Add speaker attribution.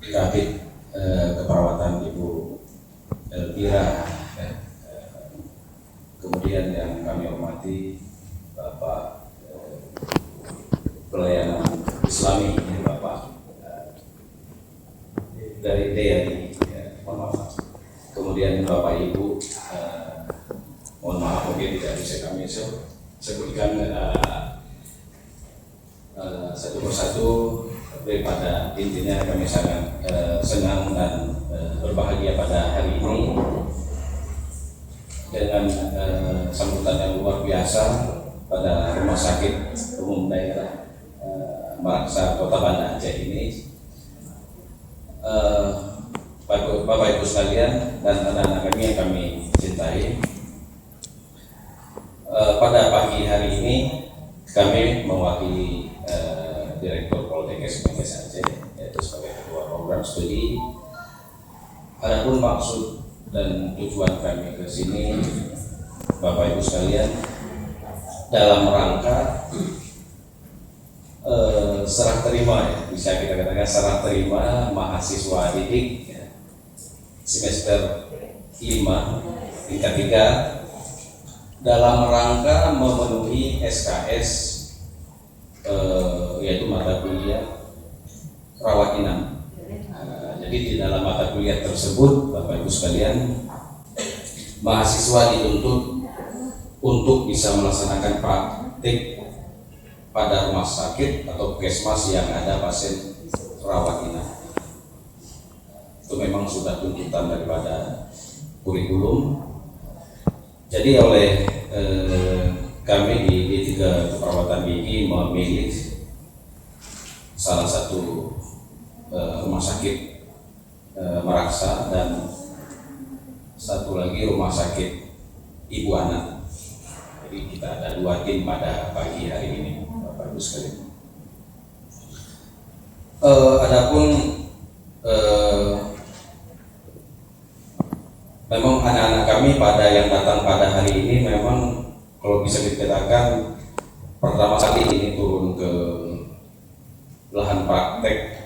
Speaker 1: Kabid Keperawatan Ibu Elvira, kemudian yang kami hormati Bapak Pelayanan Islami, ini Bapak dari DRI, kemudian Bapak Ibu, mohon maaf mungkin tidak bisa kami sebutkan satu persatu. Pada intinya kami sangat senang dan berbahagia pada hari ini dengan sambutan yang luar biasa pada Rumah Sakit Umum Daerah Maraksa Kota Banda Aceh ini. Bapak Ibu sekalian dan anak-anak kami yang kami cintai, pada pagi hari ini kami mewakili Direktur Poltekkes Menkes Aceh, yaitu sebagai Ketua Program Studi. Adapun maksud dan tujuan kami ke sini, Bapak Ibu sekalian, dalam rangka serah terima, ya, bisa kita katakan serah terima mahasiswa didik ya, semester 5 tingkat 3 dalam rangka memenuhi SKS, yaitu mata kuliah rawat inap. Jadi di dalam mata kuliah tersebut, Bapak Ibu sekalian, mahasiswa dituntut untuk bisa melaksanakan praktik pada rumah sakit atau puskesmas yang ada pasien rawat inap. Itu memang sudah tuntutan daripada kurikulum. Jadi oleh kami di D3 Keperawatan Gigi memilih salah satu rumah sakit Maraksa dan satu lagi rumah sakit Ibu Anak. Jadi kita ada 2 tim pada pagi hari ini, Bapak Ibu sekalian. Adapun memang anak-anak kami yang datang pada hari ini memang kalau bisa dikatakan pertama kali ini turun ke lahan praktek